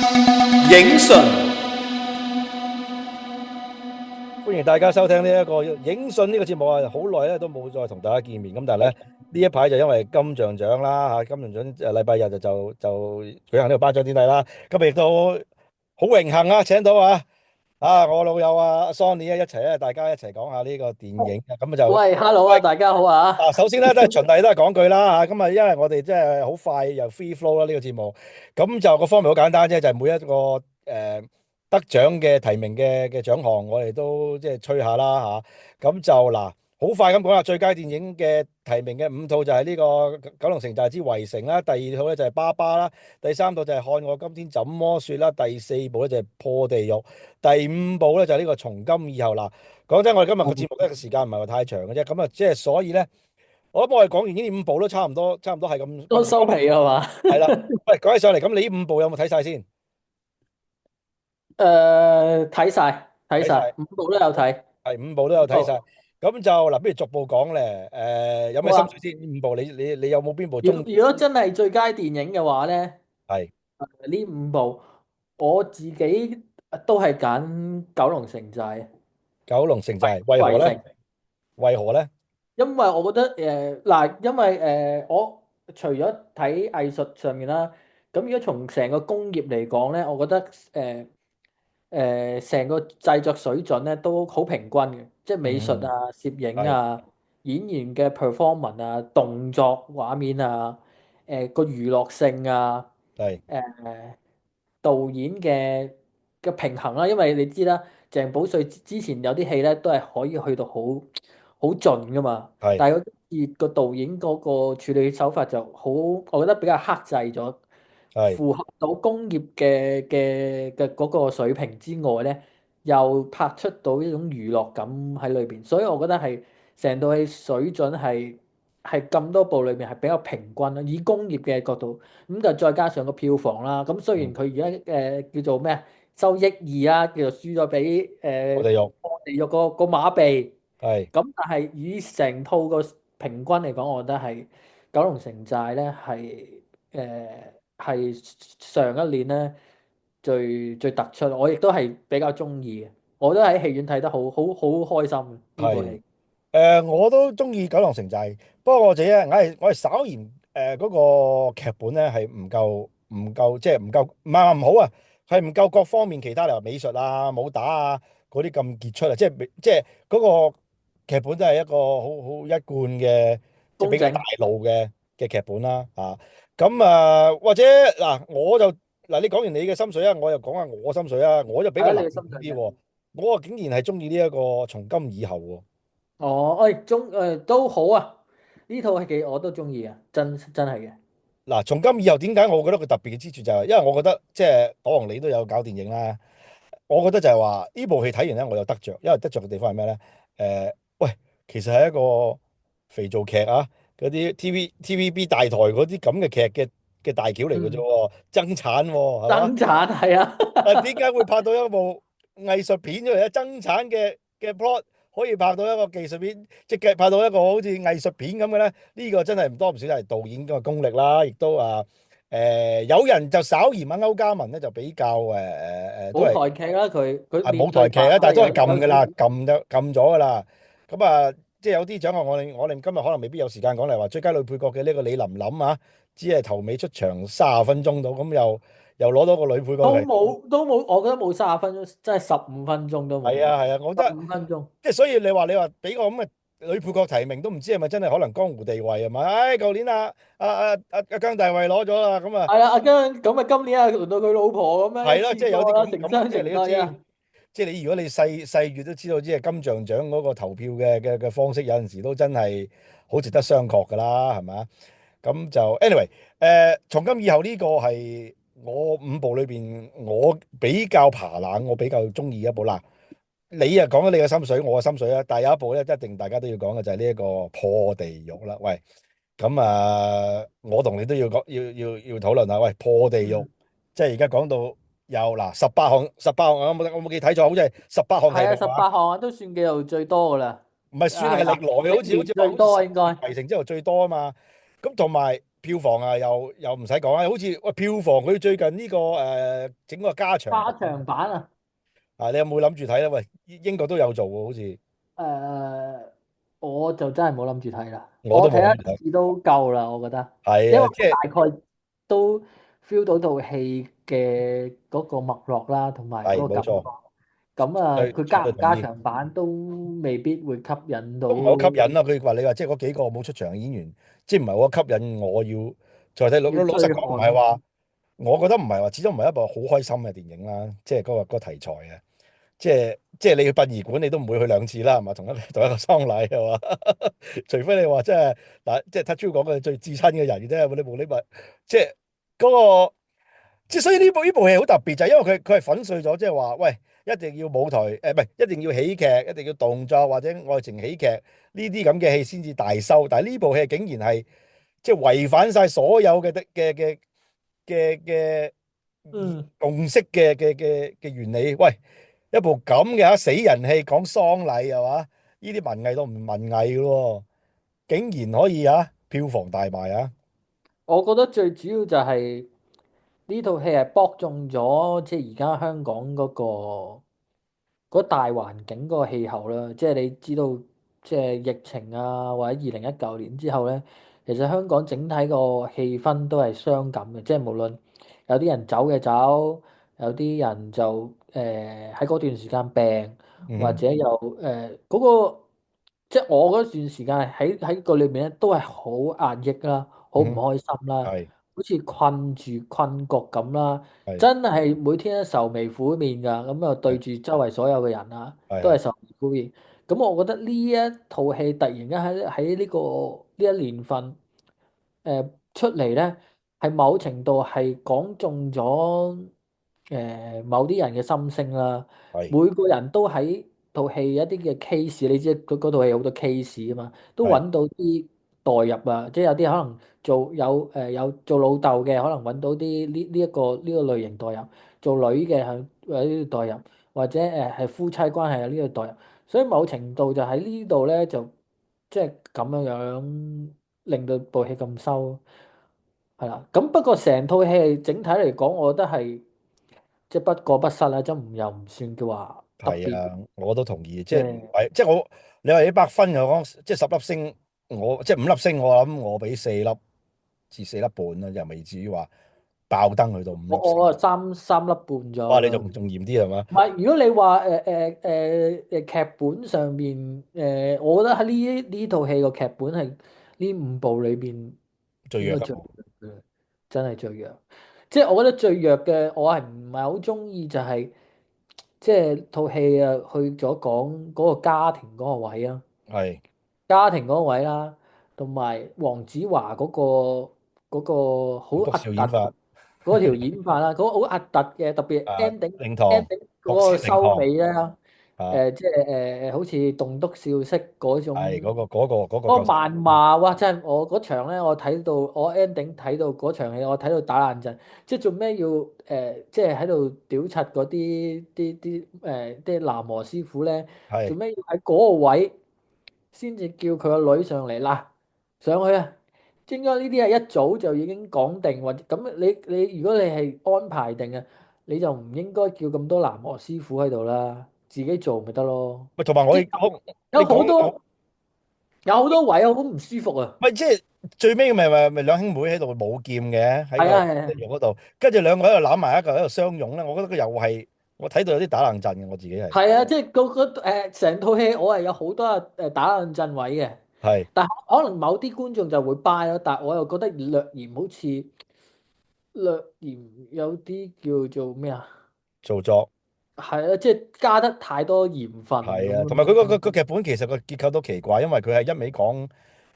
影純歡迎大家收聽呢一個影訊呢個節目啊！好耐咧都冇再同大家見面，咁但係咧呢一排就因為金像獎啦嚇，金像獎禮拜日就舉行呢個頒獎典禮啦。今日亦都好榮幸啊，請到我老友Sony 一齊咧，大家一齊講下呢個電影啊。咁就喂，hello 啊，大家好啊！首先咧都係循例都係講句啦嚇。咁啊，因為我哋即係好快又 free flow 啦呢個節目，咁就個方面好簡單啫，就係每一個得獎嘅提名嘅獎項，我哋都即係吹下啦嚇。咁就嗱，好快咁講下最佳電影嘅提名嘅五套就係呢個《九龍城寨之圍城》啦，第二套咧就係《爸爸》啦，第三套就係《看我今天怎麼說》啦，第四部咧就係《破地獄》，第五部咧就係呢個《從今以後》啦。講真，我哋今日個節目咧個時間唔係話太長嘅啫，咁啊即係所以咧，我哋講完呢五部都差唔多，差唔多係咁上都收皮係嘛？係啦。喂，講起上嚟，咁你呢五部有冇睇晒先？睇晒睇晒，睇晒，五部都有睇。係五部都有睇晒。好，咁就嗱，不如逐步講咧。有咩好啊。心水先？呢五部你有冇邊部中意？如果真係最佳電影嘅話咧，係呢五部我自己都係揀《九龍城寨》九龍城寨，為何咧？圍城，為何咧？因為我覺得嗱，因為我除咗睇藝術上面啦，咁如果從成個工業嚟講咧，我覺得成個製作水準咧都好平均嘅，即係美術嗯，啊、攝影係啊、演員嘅 performance 啊、動作畫面啊、個娛樂性啊、係誒、導演嘅平衡啦，因為你知啦，鄭保瑞之前有啲戲咧都係可以去到好盡噶嘛，係但係嗰次個導演嗰個處理手法就好，我覺得比較克制咗，係符合到工業嘅嗰個水平之外咧，又拍出到一種娛樂感喺裏邊，所以我覺得係成套戲水準係咁多部裏面係比較平均啦，以工業嘅角度。咁就再加上個票房啦，咁雖然嗯，佢而家叫做咩啊，收億二啊，叫做輸咗俾我哋用地獄個馬鼻，係咁但係以成套個平均嚟講，我覺得係九龍城寨咧係上一年咧最突出，我亦都係比較中意嘅，我都喺戲院睇得好開心呢部係。戲。我都中意九龍城寨，不過我自己咧，我係稍嫌嗰個劇本咧係唔夠，即係唔係話唔好啊，係唔夠各方面其他例如美術啊、武打啊嗰啲咁傑出啊，即係嗰個劇本都係一個好一貫嘅，即係比較大公正，路嘅劇本啦咁或者我就你講完你嘅心水啊，我又講下我心水啊，我就比係啊，你較難嘅心水嘅。啲喎，我竟然係中意呢一個從今以後喎。哦，都好啊，呢套戲我都中意啊，真係嘅。嗱，從今以後點解我覺得佢特別嘅之處就係，因為我覺得即係我同你都有搞電影啦，我覺得就係話呢部戲睇完咧，我有得着，因為得着嘅地方係咩咧？喂，其實係一個肥皂劇啊，嗰啲 TVB 大台嗰啲咁嘅劇嘅大橋嚟嘅啫嗯，喎，爭產喎，係嘛？爭產係啊，點解會拍到一部藝術片出嚟咧？爭產嘅 plot 可以拍到一個技術片，即係拍到一個好似藝術片咁嘅咧？呢個真係唔多唔少係導演嘅功力啦，亦都有人就稍嫌歐嘉文咧就比較都舞係台劇啦，佢舞面對白台劇啦，但係都係撳㗎啦，有少少。撳咗㗎啦。咁即係有啲獎項我哋今日可能未必有時間講嚟話最佳女配角嘅呢個李琳琳啊，只係頭尾出場30分鐘到，咁又攞到個女配角都嘅。冇，我覺得冇30分鐘，真係15分鐘都冇，係啊，我覺十得五分鐘。即係所以你話俾個咁嘅女配角提名都唔知係咪真係可能江湖地位係咪？舊年姜大衛攞咗啦，咁係啊，阿姜咁啊，今年啊輪到佢老婆咁樣一係咯，即係有啲次過啦，成雙即係成你都知，對啊。即係你如果你細閱都知道，即係金像獎嗰個投票嘅方式有陣時都真係好值得商榷㗎啦，係咪啊？咁就 anyway，從今以後呢個係我五部裏邊我比較爬冷，我比較中意一部啦。你啊講咗你嘅心水，我嘅心水啦，但係有一部咧，一定大家都要講嘅就係呢一個破地獄啦。喂，咁我同你都要講，要討論下。喂，破地獄，嗯，即係而家講到有18項，我冇記睇錯，好似係18項係啊，十提名話，八項啊，都算叫做最多噶啦。唔係算係歷來好似歷年最話好似多應該。圍城之後最多啊嘛。咁同埋票房啊，又唔使講啊，好似喂票房佢最近呢個整個加長版加長版啊。啊，你有冇諗住睇咧？喂，英國都有做喎，好似誒，我就真係冇諗住睇啦，我都我睇冇諗住睇。一次都夠啦，我覺得，因為係啊，即係我大概都 feel 到套戲嘅嗰個脈絡啦，同埋嗰個感覺。係冇錯，咁啊，對，佢加唔加絕對同意。長版都未必會吸引到，都唔係好吸引啦。佢話你話即係嗰幾個冇出場嘅演員，即係唔係好吸引我要再睇。老要老實講，唔係追看。話我覺得唔係話，始終唔係一部好開心嘅電影啦。即係嗰個題材啊，即係你去殯儀館，你都唔會去兩次啦，係嘛？同一個喪禮係嘛？除非你話即係嗱，即係 touch 講嘅最至親嘅人啫，冇你冇你咪即係嗰個。即係所以呢部戲好特別，就係因為佢係粉碎咗，即係話喂，一定要舞台唔係一定要喜劇，一定要動作或者愛情喜劇呢啲咁嘅戲先至大收。但係呢部戲竟然係即係違反晒所有嘅嗯，共識嘅原理。喂，一部咁嘅死人戲講喪禮係嘛？呢啲文藝都唔文藝嘅喎，竟然可以票房大賣啊！我覺得最主要就係呢套戲係搏中咗，即係而家香港嗰大環境嗰個氣候啦，即係你知道，即係疫情啊，或者2019年之後咧，其實香港整體個氣氛都係傷感嘅，即係無論有啲人走嘅走，有啲人就喺嗰段時間病，或嗯者又嗰個，即係我嗰段時間喺個裏面咧，都係好壓抑啦，好唔嗯，開心啦，係好似困住困局咁啦。係真係每天都愁眉苦面㗎，咁啊對係住周圍所有嘅人啊，係係都係愁眉苦面。咁我覺得呢一套戲突然間喺呢一年份出嚟咧，係某程度係講中咗某啲人嘅心聲啦。係每個人都喺套戲一啲嘅 case，你知佢嗰套戲有好多 case 啊嘛，都係揾到啲代入啊，即係有啲可能有做老豆嘅，可能揾到啲呢一個類型代入；做女嘅係有呢個代入，或者係夫妻關係有呢個代入。所以某程度就喺呢度咧，就即係咁樣樣令到部戲咁收，係啦。咁不過成套戲整體嚟講，我覺得係即係不過不失啦，即係又唔算叫話特別係啊，我都同意，即係唔即係。係即係你話100分嘅講，即係10粒星，我即係5粒星，我諗我俾4粒至4粒半啦，又未至於話爆燈去到五我粒星。我啊三粒半咗哇，你啦。仲嚴啲係嘛？唔係，如果你話劇本上面我覺得喺呢套戲個劇本係呢5部裏邊應該最最弱嘅部弱嘅，真係最弱。即係我覺得最弱嘅，我係唔係好中意就係即係套戲啊去咗講嗰個家庭嗰個位啊。係家庭嗰個位啦，同埋黃子華嗰個好篤核突笑演法嗰條演法啦，嗰個好核突嘅，特別 啊，ending 靈堂 ending 毒嗰個收舌靈堂尾咧，啊，即係好似棟篤笑式嗰係嗰種。個嗰個嗰個嗰個夠神。謾罵，哇！真係我嗰場咧，我睇到我 ending 睇到嗰場戲，我睇到打爛陣。即係做咩要即係喺度屌柒嗰啲喃嘸師傅咧？做係咩要喺嗰個位先至叫佢個女上嚟嗱，上去啊？應該呢啲係一早就已經講定，或者咁你如果你係安排定嘅，你就唔應該叫咁多喃嘸師傅喺度啦，自己做咪得咯。喂，同埋我即係我你有好講我多有好多位我好唔舒服啊！咪即係最尾咪兩兄妹喺度舞劍嘅喺個係啊係啊地獄嗰度，跟住兩個喺度攬埋一個喺度相擁咧，我覺得佢又係我睇到有啲打冷震嘅，我自己係係啊，即係成套戲我係有好多打冷震位嘅，係但係可能某啲觀眾就會 buy 咯，但係我又覺得略嫌好似略嫌有啲叫做咩啊？做作。係啊，即係加得太多鹽分咁係啊，同埋佢個樣。劇本其實個結構都奇怪，因為佢係一味講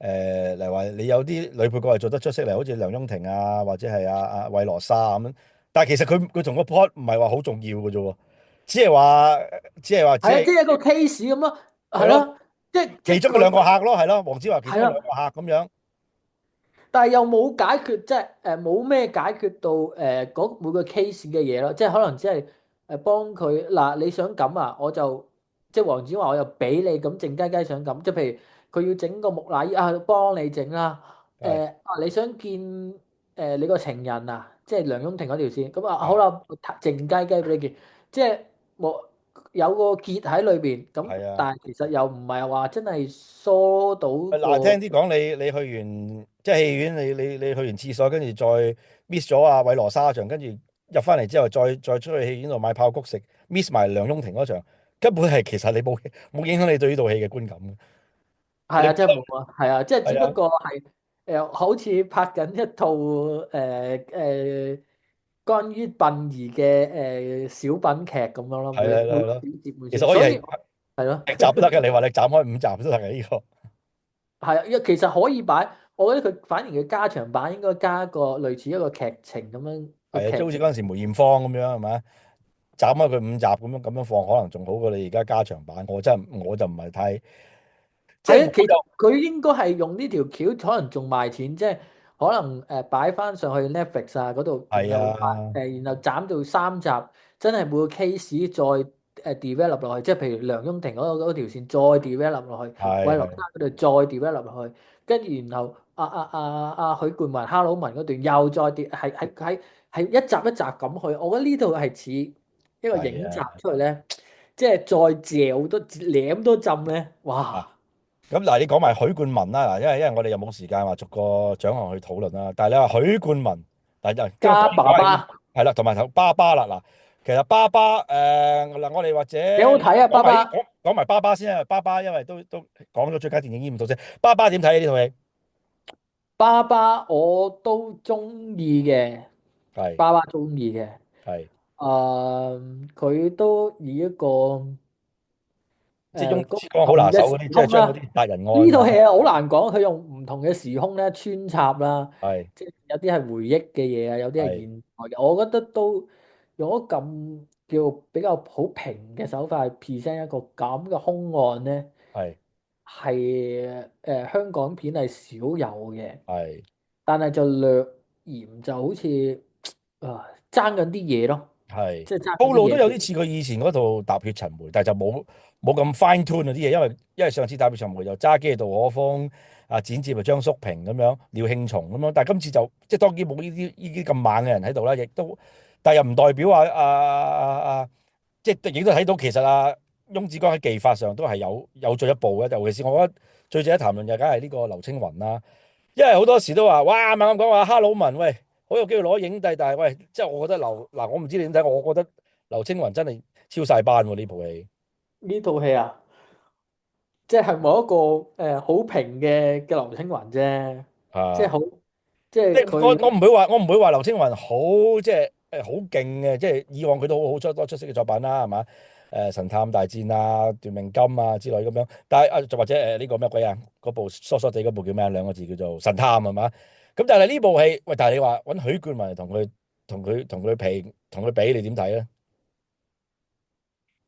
例如話你有啲女配角係做得出色嚟，好似梁雍婷啊，或者係阿韋羅莎咁樣，但係其實佢同個 plot 唔係話好重要嘅啫喎，只係話只係啊，係即係一個 case 咁咯，係咯，係咯，即係其中嘅兩個客咯，係咯，黃子華其中嘅兩個係啦。客咁樣。但係又冇解決，即係冇咩解決到嗰每個 case 嘅嘢咯，即係可能只係幫佢嗱，你想咁啊，我就即係黃子華我又俾你咁靜雞雞想咁，即係譬如佢要整個木乃伊啊，幫你整啦，係你想見你個情人啊，即係梁雍婷嗰條線，咁啊好啊，啦，靜雞雞俾你見，即係冇有個結喺裏邊，咁係啊。但係其實又唔係話真係疏到嗱，聽個。啲講你去完即係戲院，你去完廁所，跟住再 miss 咗阿韋羅莎場，跟住入翻嚟之後再出去戲院度買爆谷食，miss 埋梁雍婷嗰場，根本係其實你冇影響你對呢套戲嘅觀感嘅。係啊，你覺得真係冇啊，係啊，即係只不係啊，過係好似拍緊一套關於殯儀嘅小品劇咁樣咯，係啦係啦每係咯，小節每小節，其實可以係所以係咯，劇集都得嘅。你話你斬開5集都得嘅呢個。係啊，其實可以擺，我覺得佢反而佢加長版應該加一個類似一個劇情咁樣個係啊，即係好似劇情。嗰陣時梅艷芳咁樣係咪？斬開佢5集咁樣放，可能仲好過你而家加長版。我就唔係太即係係啊，其實我就佢應該係用呢條橋，可能仲賣錢，即係可能擺翻上去 Netflix 啊嗰度，然係後啊然後斬到3集，真係每個 case 再develop 落去，即係譬如梁雍婷嗰條線再 develop 落去，韋羅係山嗰度再 develop 落去，跟住然後許冠文、哈佬文嗰段又再跌，係一集一集咁去，我覺得呢度係似一個影集係啊。出嚟咧，即係再嚼多舐多浸咧，啊哇！咁嗱，你講埋許冠文啦，嗱，因為我哋又冇時間話逐個獎項去討論啦。但係你話許冠文，嗱就即係當加然講係爸爸。係啦，同埋頭爸爸啦。嗱，其實爸爸嗱，我哋或者幾好睇啊，爸爸！講埋爸爸先啊。爸爸因為都講咗最佳電影呢5套先。爸爸點睇呢套戲？爸爸我都中意嘅，係爸爸中意嘅。係，佢都以一個即係翁子個唔光好拿同嘅時手嗰啲，即係將嗰空啦。啲殺人案啊，呢套戲啊好難講，佢用唔同嘅時空咧穿插啦，係即係有啲係回憶嘅嘢啊，有啲係係現代嘅。我覺得都用咗咁叫比較好平嘅手法去 present 一個咁嘅兇案咧，係係香港片係少有嘅。係但係就略嫌就好似爭緊啲嘢咯，係，即係爭緊套路都有啲嘢。啲似佢以前嗰套《踏血尋梅》，但係就冇咁 fine tune 嗰啲嘢，因為上次《踏血尋梅》又揸機杜可風剪接啊張叔平咁樣，廖慶松咁樣，但係今次就即係當然冇呢啲咁猛嘅人喺度啦，亦都但係又唔代表話即係亦都睇到其實翁子光喺技法上都係有進一步嘅，尤其是我覺得最值得談論就梗係呢個劉青雲啦。因為好多時都話，哇，猛咁講話哈魯文，喂，好有機會攞影帝，但係喂，即係我覺得嗱，我唔知你點睇，我覺得劉青雲真係超晒班喎呢部戲呢套戲啊，即係冇一個好平嘅劉青雲啫，即係啊！好，即即係我係佢我唔會話劉青雲好即係好勁嘅，即係以往佢都好多出色嘅作品啦，係嘛？神探大戰啊、奪命金啊之類咁樣，但係就或者呢個咩鬼啊？嗰部疏疏地嗰部叫咩啊？2個字叫做神探係嘛？咁但係呢部戲，喂，但係你話揾許冠文嚟同佢比，你點睇咧？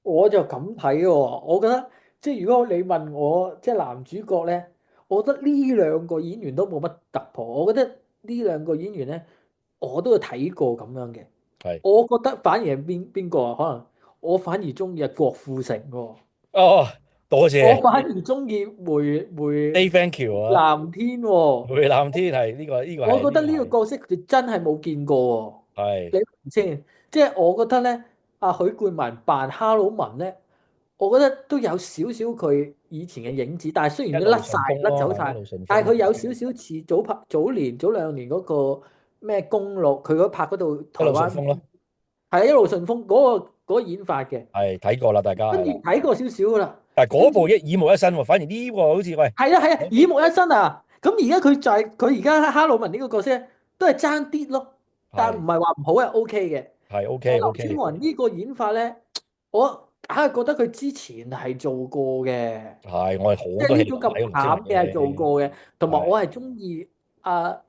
我就咁睇喎，我覺得即係如果你問我即係男主角咧，我覺得呢兩個演員都冇乜突破，我覺得呢兩個演員咧我都有睇過咁樣嘅，係我覺得反而係邊個啊？可能我反而中意係郭富城喎。哦，多謝 我反而中意Dave Thank you 啊，藍天喎，梅藍天係呢個我覺得呢個係呢個係角色佢真係冇見過喎，係你明唔明先？即係我覺得咧，阿許冠文扮哈魯文咧，我覺得都有少少佢以前嘅影子，但係雖然一路佢甩晒順風咯，係一甩走晒，路順風咯，但係佢有少少似早兩年嗰個咩公路，佢嗰拍嗰度一路順台灣片風咯，係一路順風嗰個演法嘅，係睇過啦，大家跟住係啦。睇過少少噶啦。但係嗰跟住。部耳目一新喎，反而呢個好似喂，係啊係啊，耳目一新啊！咁而家佢就係佢而家哈魯文呢個角色都係爭啲咯，但唔係係話唔好係 OK 嘅。係 但 OK 係劉青 OK，雲呢個演法咧，我硬係覺得佢之前係做過嘅，係我係好多戲都即係呢種咁睇過劉青雲慘嘅係做嘅戲，過嘅，同埋係我係中意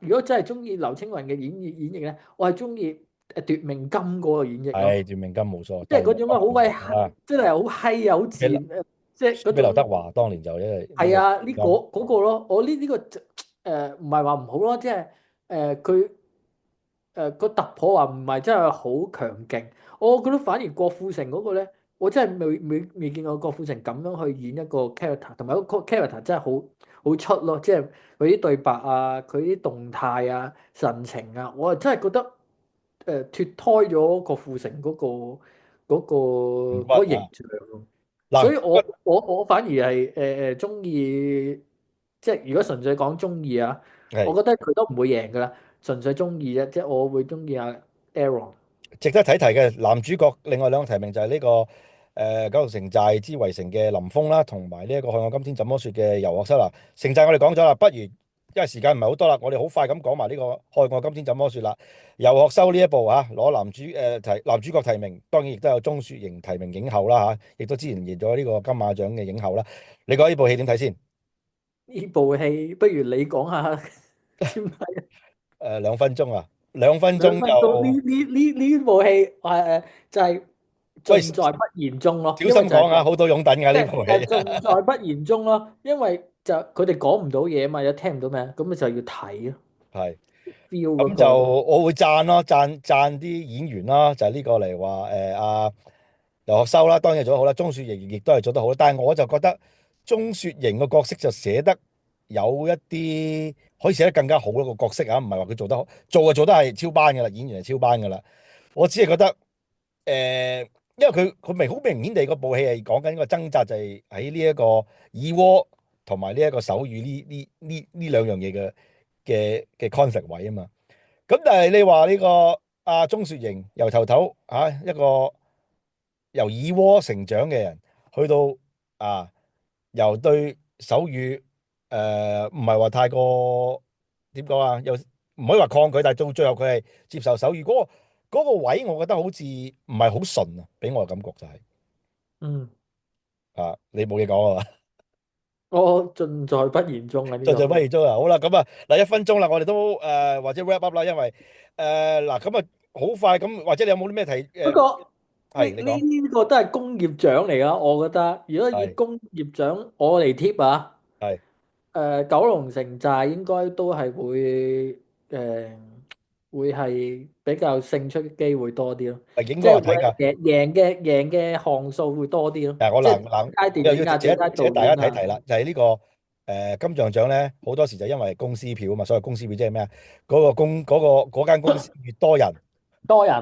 如果真係中意劉青雲嘅演繹咧，我係中意奪命金嗰個演繹咯，係奪命金冇錯，即係但係嗰種咩好鬼啊，真係好閪好俾劉賤，即係嗰俾劉德種。華當年就因為呢個係啊，呢個奪命金嗰個咯，我呢個唔係話唔好咯，即係佢個突破話唔係真係好強勁，我覺得反而郭富城嗰個咧我真係未見過郭富城咁樣去演一個 character，同埋個 character 真係好出咯，即係佢啲對白啊，佢啲動態啊、神情啊，我係真係覺得脫胎咗郭富城嗰個形唔屈啊！象咯。所嗱，以我反而係中意，即係如果純粹講中意啊，我係覺得佢都唔會贏噶啦，純粹中意啫，即係我會中意阿 Aaron。值得睇提嘅男主角，另外兩個提名就係呢個九龍城寨之圍城嘅林峰啦，同埋呢一個《看我今天怎麼說》嘅游學修啦。城寨我哋講咗啦，不如因為時間唔係好多啦，我哋好快咁講埋呢個《看我今天怎麼說》啦。游學修呢一部攞男主角提名，當然亦都有鐘雪瑩提名影后啦亦都之前贏咗呢個金馬獎嘅影后啦。你覺得呢部戲點睇先？呢部戲不如你講下點睇？2分鐘啊，2分鐘兩分鐘就呢部戲就係喂，盡在不言中咯，小因為就係心講啊，好多擁躉㗎即呢部戲。係盡在不言中咯，因為就佢哋講唔到嘢嘛，又聽唔到咩，咁咪就要睇咯係。，feel 嗰咁就個。我會讚咯，讚啲演員啦，就係呢個嚟話游學修啦，當然做得好啦，鐘雪瑩亦都係做得好啦，但係我就覺得鐘雪瑩個角色就寫得有一啲可以寫得更加好咯，個角色唔係話佢做得好，做得係超班噶啦，演員係超班噶啦，我只係覺得因為佢好明顯地嗰部戲係講緊個掙扎，就係喺呢一個耳窩同埋呢一個手語呢兩樣嘢嘅 conflict 位啊嘛。咁但係你話呢個鐘雪瑩由頭頭一個由耳窩成長嘅人，去到啊由對手語唔係話太過點講又唔可以話抗拒，但係到最後佢係接受手語嗰個位，我覺得好似唔係好順啊，俾我嘅感覺就係、嗯，你冇嘢講啊嘛，我盡在不言中啊呢個。就不如咗啊，好啦，咁嗱1分鐘啦，我哋都或者 wrap up 啦，因為嗱咁好快咁，或者你有冇啲咩提不過你講呢個都係工業獎嚟噶，我覺得如果以係工業獎我嚟貼啊。係。九龍城寨應該都係誒會係比較勝出嘅機會多啲咯，應即係會該係睇㗎。贏嘅項數會多啲咯，但係我即係最嗱嗱佳電影啊、又要值最佳導得大家演啊，睇睇啦，就係呢個金像獎咧，好多時就因為公司票啊嘛，所謂公司票即係咩啊？嗰間公司越多人，多人。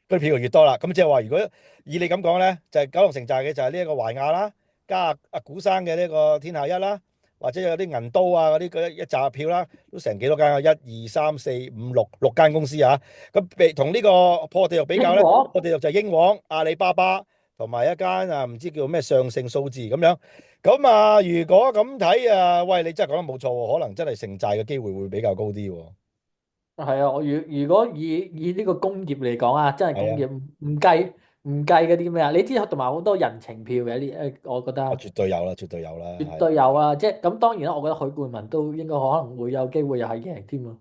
嗰啲票就越多啦。咁即係話，如果以你咁講咧，就係九龍城寨嘅就係呢一個懷亞啦，加阿古生嘅呢個天下一啦，或者有啲銀都啊嗰啲一紮票啦，都成幾多間啊？1、2、3、4、5、6間公司啊。咁同呢個破地獄比較咧，英皇破地獄就係英皇、阿里巴巴同埋一間唔知叫咩上盛數字咁樣。咁如果咁睇喂，你真係講得冇錯喎，可能真係城寨嘅機會會比較高啲喎。係啊，我如果以呢個工業嚟講啊，真係係啊。工業唔計嗰啲咩啊，你知同埋好多人情票嘅呢我覺得絕對有啦，絕對有啦，絕係對有啊，即係咁當然啦，我覺得許冠文都應該可能會有機會又係贏添啊。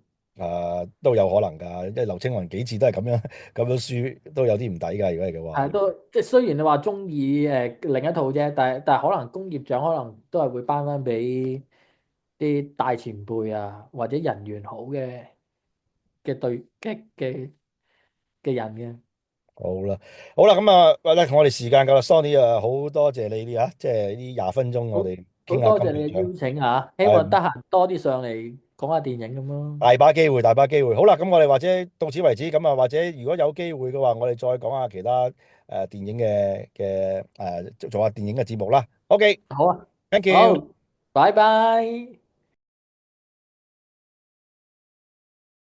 都有可能㗎，即係劉青雲幾次都係咁樣咁樣輸，都有啲唔抵㗎。如果係嘅話，係都即係雖然你話中意另一套啫，但係可能工業獎可能都係會頒翻俾啲大前輩啊，或者人緣好嘅對嘅人嘅。好啦，好啦，咁喂，我哋時間夠啦，Sony 好多謝你啲即係呢20分鐘，我好哋好傾下多謝你嘅金像獎，邀請啊，希望係得閒多啲上嚟講下電影咁咯。大把機會，大把機會。好啦，咁我哋或者到此為止，咁或者如果有機會嘅話，我哋再講下其他電影嘅做下電影嘅節目啦。OK，thank 好啊，you。好，拜拜。